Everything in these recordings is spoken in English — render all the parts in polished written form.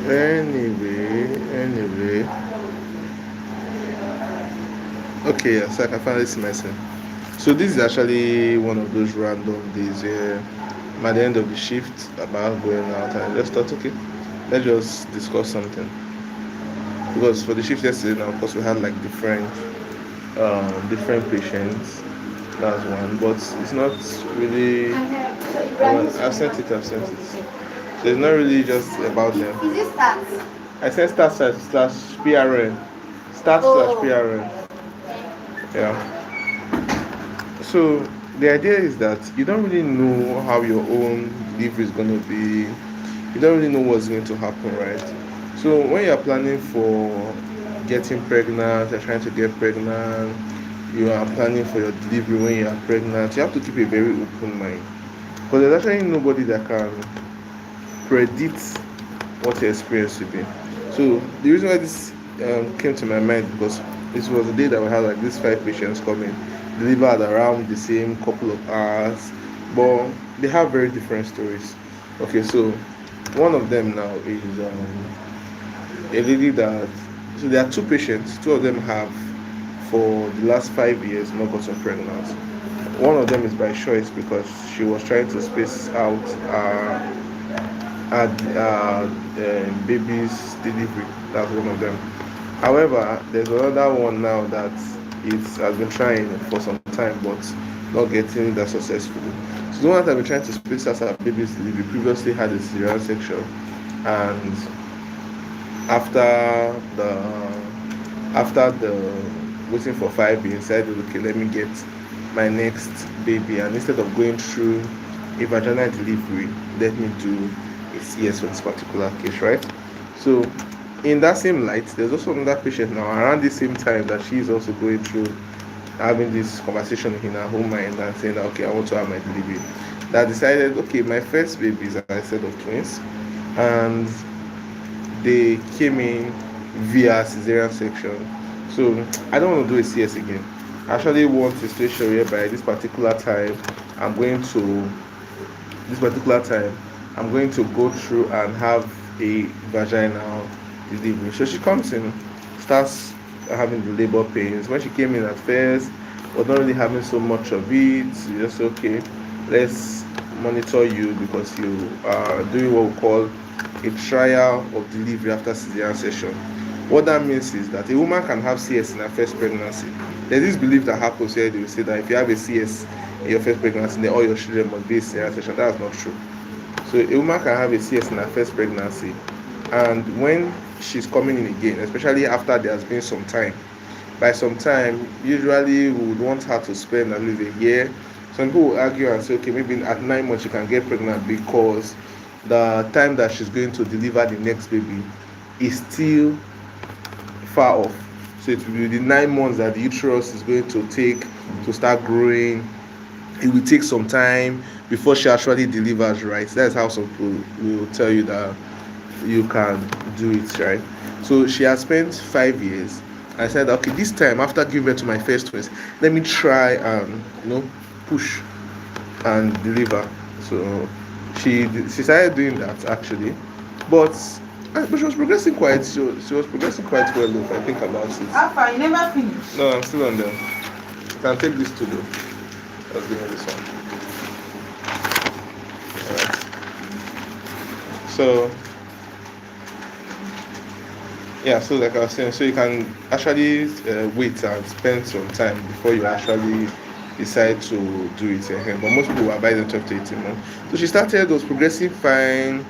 Anyway. Okay, yeah, so I can finally see myself. So this is actually one of those random days where I'm at the end of the shift about going out and I just thought, okay, let's just discuss something. Because for the shift yesterday now, of course we had like different patients. That's one, but it's not really. I've sent it. So it's not really just about them. Is it stats? I sent slash PRN. Stats slash PRN. Yeah. So the idea is that you don't really know how your own delivery is going to be. You don't really know what's going to happen, right? So when you're planning for getting pregnant, you're trying to get pregnant, you are planning for your delivery when you are pregnant, you have to keep a very open mind. Because there's actually nobody that can predict what your experience will be. So the reason why this came to my mind because this was the day that we had like these five patients coming, delivered around the same couple of hours, but they have very different stories. Okay, so one of them now is a lady that so there are two patients. Two of them have for the last 5 years not gotten pregnant. One of them is by choice because she was trying to space out baby's delivery. That's one of them. However, there's another one now that it has been trying for some time but not getting that successfully. So the one that has been trying to space out her baby's delivery previously had a cesarean section, and after the after the waiting for 5 years, I said, okay, let me get my next baby, and instead of going through a vaginal delivery, let me do a CS for this particular case, right? So in that same light, there's also another patient now around the same time that she is also going through having this conversation in her home mind and saying that, okay, I want to have my delivery. That decided, okay, my first baby is a set of twins, and they came in via cesarean section. So I don't want to do a CS again. I actually want a situation whereby I'm going to this particular time I'm going to go through and have a vaginal delivery. So she comes in, starts having the labor pains. When she came in at first, was not really having so much of it. You just say, okay, let's monitor you because you are doing what we call a trial of delivery after cesarean session. What that means is that a woman can have CS in her first pregnancy. There's this belief that happens where they will say that if you have a CS in your first pregnancy, then all your children must be a cesarean section. That's not true. So a woman can have a CS in her first pregnancy, and when she's coming in again, especially after there has been some time, by some time, usually we would want her to spend at least a year. Some people will argue and say, okay, maybe at 9 months she can get pregnant because the time that she's going to deliver the next baby is still far off. So it will be the 9 months that the uterus is going to take to start growing. It will take some time before she actually delivers, right? That's how some people will tell you that you can do it, right? So she has spent 5 years. I said, okay, this time after giving birth to my first twins, let me try and push and deliver. So she started doing that actually, but she was progressing quite. She was progressing quite well. If I think about it. How far? You never finished? No, I'm still on them. You can take this to do. Let's give me this one. Alright. So yeah, so like I was saying, so you can actually wait and spend some time before you actually decide to do it again. But most people are by the 12 to 18 months. So she started, was progressing fine.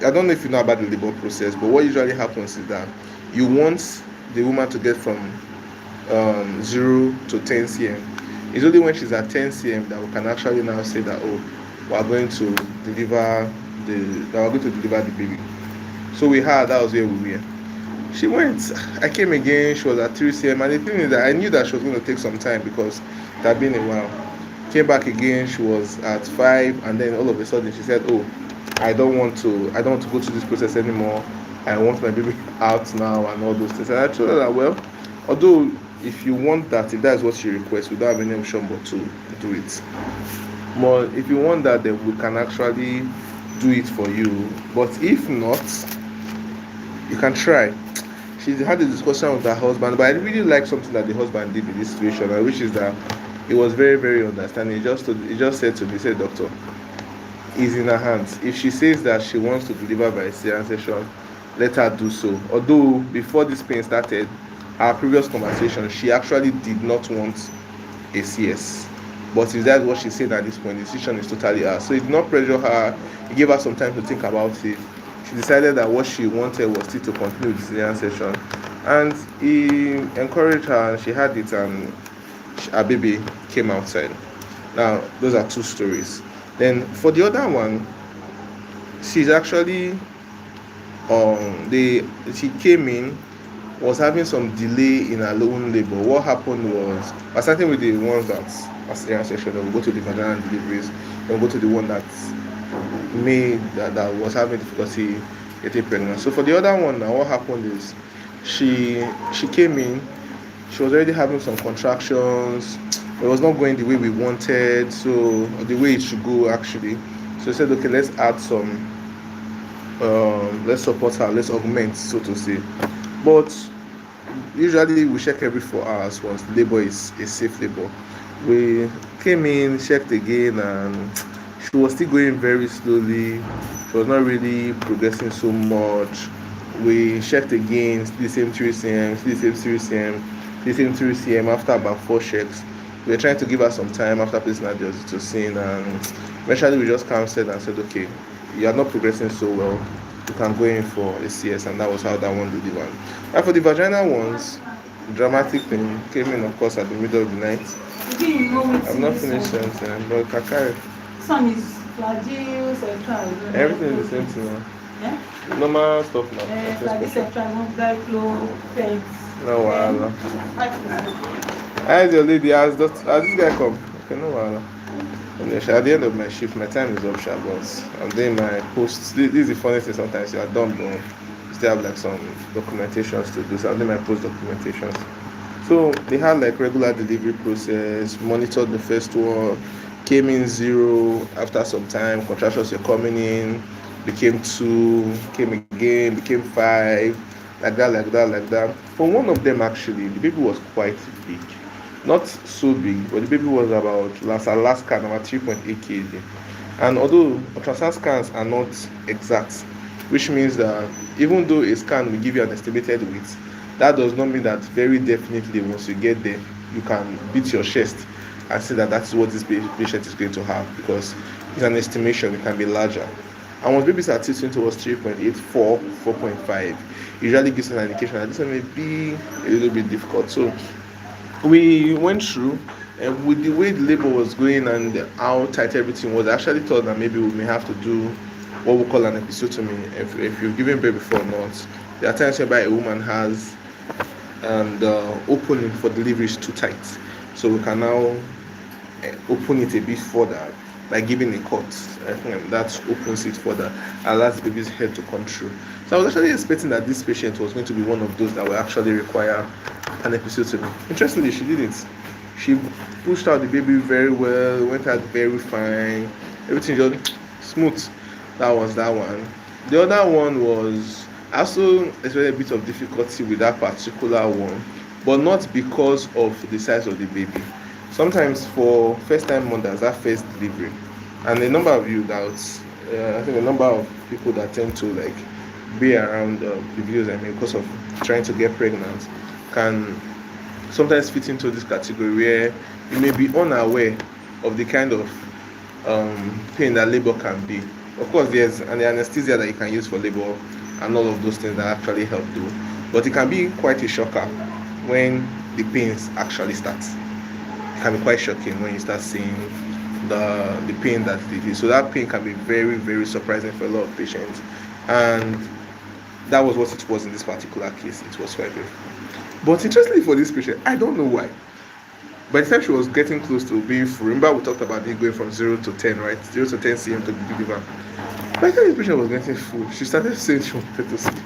I don't know if you know about the labor process, but what usually happens is that you want the woman to get from 0 to 10 cm. It's only when she's at 10 cm that we can actually now say that, oh, we are going to deliver the baby. So we had that was where we were. She went. I came again. She was at 3 cm, and the thing is that I knew that she was going to take some time because it had been a while. Came back again. She was at 5, and then all of a sudden she said, "Oh, I don't want to go through this process anymore. I want my baby out now and all those things." And I told her that, well, although if you want that, if that is what she requests, we don't have any option but to do it. But if you want that, then we can actually do it for you. But if not, You can try. She had a discussion with her husband, but I really like something that the husband did in this situation, which is that he was very, very understanding. He just said to me, he said, Doctor, is in her hands. If she says that she wants to deliver by cesarean section, let her do so. Although before this pain started, our previous conversation, she actually did not want a CS. But if that's what she's saying at this point, the decision is totally hers. So it did not pressure her. It gave her some time to think about it. She decided that what she wanted was still to continue the cesarean session. And he encouraged her, and she had it, and her baby came outside. Now, those are two stories. Then for the other one, she's actually she came in, was having some delay in her own labor. What happened was, starting with the ones that are cesarean section, then we'll go to the vaginal deliveries, then we'll go to the one that was having difficulty getting pregnant. So for the other one now, what happened is she came in, she was already having some contractions. It was not going the way we wanted, so the way it should go actually. So I said, okay, let's add some, let's support her, let's augment, so to say. But usually we check every 4 hours once the labor is a safe labor. We came in, checked again, and she was still going very slowly. She was not really progressing so much. We checked again, still the same 3 cm, still the same 3 cm, the same 3 cm after about 4 checks. We were trying to give her some time after placing her the oxytocin, and eventually we just counseled and said, okay, you are not progressing so well, you can go in for a CS, and that was how that one delivered. And for the vaginal ones, dramatic thing came in, of course, at the middle of the night. I've not finished something, but Kakari. This one is flagyl, central. Everything is the same thing now. Yeah? Normal stuff now. Flagyl, central, diplo, pens. No wahala. How's your lady? Has this guy come? Okay, no wahala. At the end of my shift, my time is up, but I'm doing my posts. This is the funny thing. Sometimes you are done, but you still have like some documentations to do. So I'm doing my post documentations. So they had like regular delivery process, monitored the first one, came in 0 after some time, contractions were coming in, became 2, came again, became 5, like that. For one of them actually, the baby was quite big. Not so big, but the baby was about last scan about 3.8 kg. And although ultrasound scans are not exact, which means that even though a scan will give you an estimated weight, that does not mean that very definitely once you get there, you can beat your chest and say that that's what this patient is going to have, because it's an estimation, it can be larger. And once babies are tilting towards 3.8, 4, 4.5, usually gives an indication that this one may be a little bit difficult. So we went through, and with the way the labor was going and how tight everything was, I actually thought that maybe we may have to do what we call an episiotomy if you've given birth before or not. There are times whereby a woman has and opening for delivery is too tight, so we can now open it a bit further by giving a cut. I think that opens it further, allows the baby's head to come through. So I was actually expecting that this patient was going to be one of those that will actually require an episiotomy. Interestingly, she did it. She pushed out the baby very well, went out very fine, everything just smooth. That was that one. The other one was also expected a bit of difficulty with that particular one, but not because of the size of the baby. Sometimes for first time mothers, that first delivery, and a number of you that I think a number of people that tend to like be around the videos I mean because of trying to get pregnant can sometimes fit into this category where you may be unaware of the kind of pain that labor can be. Of course, there's an anesthesia that you can use for labor and all of those things that actually help do, but it can be quite a shocker when the pains actually start. It can be quite shocking when you start seeing the pain that it is. So that pain can be very, very surprising for a lot of patients, and that was what it was in this particular case. It was quite good. But interestingly for this patient, I don't know why. By the time she was getting close to being full, remember we talked about it going from 0 to 10, right? 0 to 10 cm to deliver. By the time this patient was getting full, she started saying she wanted to sleep.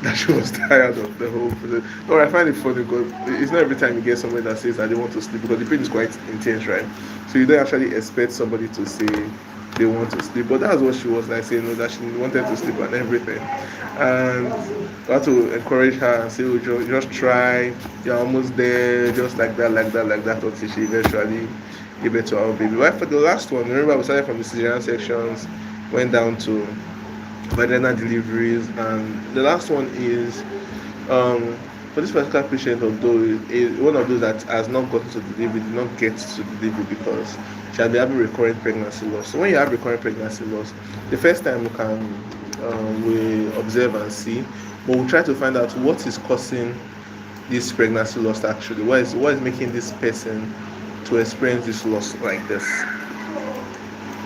That she was tired of the whole process. No, I find it funny because it's not every time you get somebody that says that they want to sleep, because the pain is quite intense, right? So you don't actually expect somebody to say they want to sleep. But that's what she was like saying, no, that she wanted to sleep and everything. And I had to encourage her and say, oh, just try, you're almost there, just like that, like that, like that, until she eventually gave it to our baby. Right, for the last one, remember we started from the cesarean sections, went down to vaginal deliveries, and the last one is um, for this particular patient, although is one of those that has not gotten to delivery, did not get to delivery because she had been having recurrent pregnancy loss. So when you have recurrent pregnancy loss, the first time we observe and see, but we try to find out what is causing this pregnancy loss actually. What is making this person to experience this loss like this?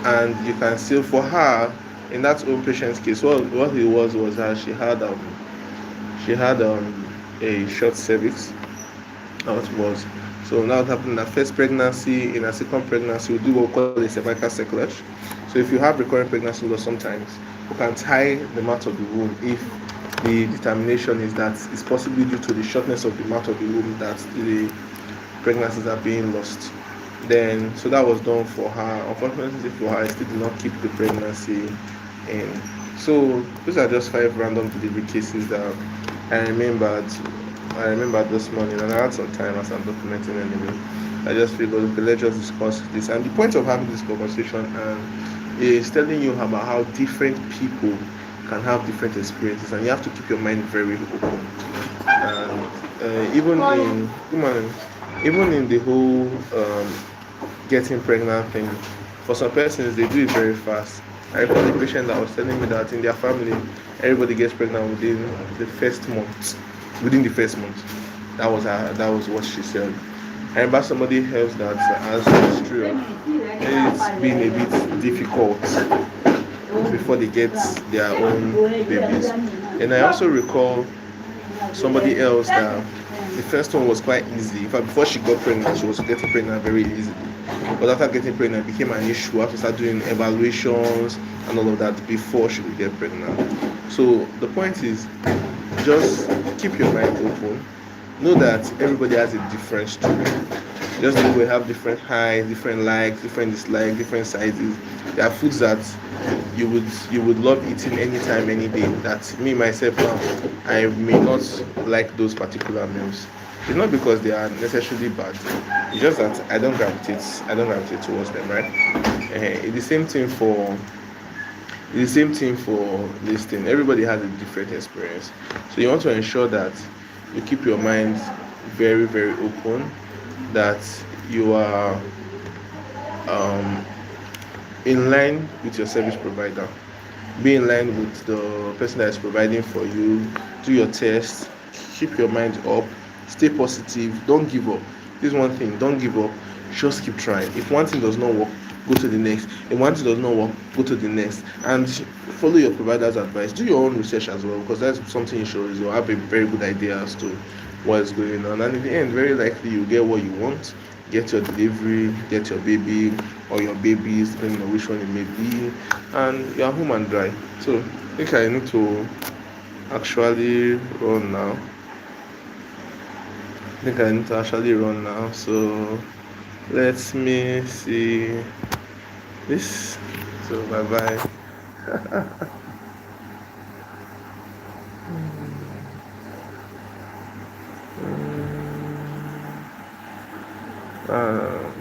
And you can see for her in that own patient's case, what it was that she had a short cervix. How it was. So now it happened in her first pregnancy, in her second pregnancy, we do what we call a cervical circlage. So if you have recurrent pregnancy loss, sometimes you can tie the mouth of the womb if the determination is that it's possibly due to the shortness of the mouth of the womb that the pregnancies are being lost. Then, so that was done for her. Unfortunately for her, I still did not keep the pregnancy in. So those are just 5 random delivery cases that I remembered. I remembered this morning, and I had some time as I'm documenting anyway. I just figured, okay, let's just discuss this. And the point of having this conversation is telling you about how different people can have different experiences, and you have to keep your mind very open. And even in the whole getting pregnant thing, for some persons they do it very fast. I recall the patient that was telling me that in their family everybody gets pregnant the first month within the first month. That was what she said. I remember somebody else that has a history of it's being a bit difficult before they get their own babies. And I also recall somebody else that the first one was quite easy. In fact, before she got pregnant, she was getting pregnant very easily. But after getting pregnant, it became an issue. Have to start doing evaluations and all of that before she could get pregnant. So the point is, just keep your mind open. Know that everybody has a different story. Just like we have different heights, different likes, different dislikes, different sizes. There are foods that you would love eating anytime, any day. That me myself now, I may not like those particular meals. It's not because they are necessarily bad. It's just that I don't gravitate towards them, right? It's the same thing for this thing. Everybody has a different experience. So you want to ensure that you keep your mind very, very open, that you are um, in line with your service provider. Be in line with the person that is providing for you. Do your test. Keep your mind up. Stay positive. Don't give up. This is one thing. Don't give up. Just keep trying. If one thing does not work, go to the next. If one thing does not work, go to the next. And follow your provider's advice. Do your own research as well, because that's something you should. You have a very good idea as to what is going on. And in the end, very likely you get what you want. Get your delivery, get your baby or your babies, depending on which one it may be, and you're home and dry. So I think I need to actually run now. So let me see this. So bye bye. uh,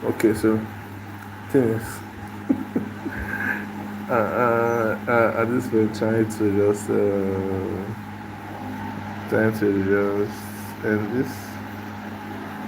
okay, so things at this point trying to just end this.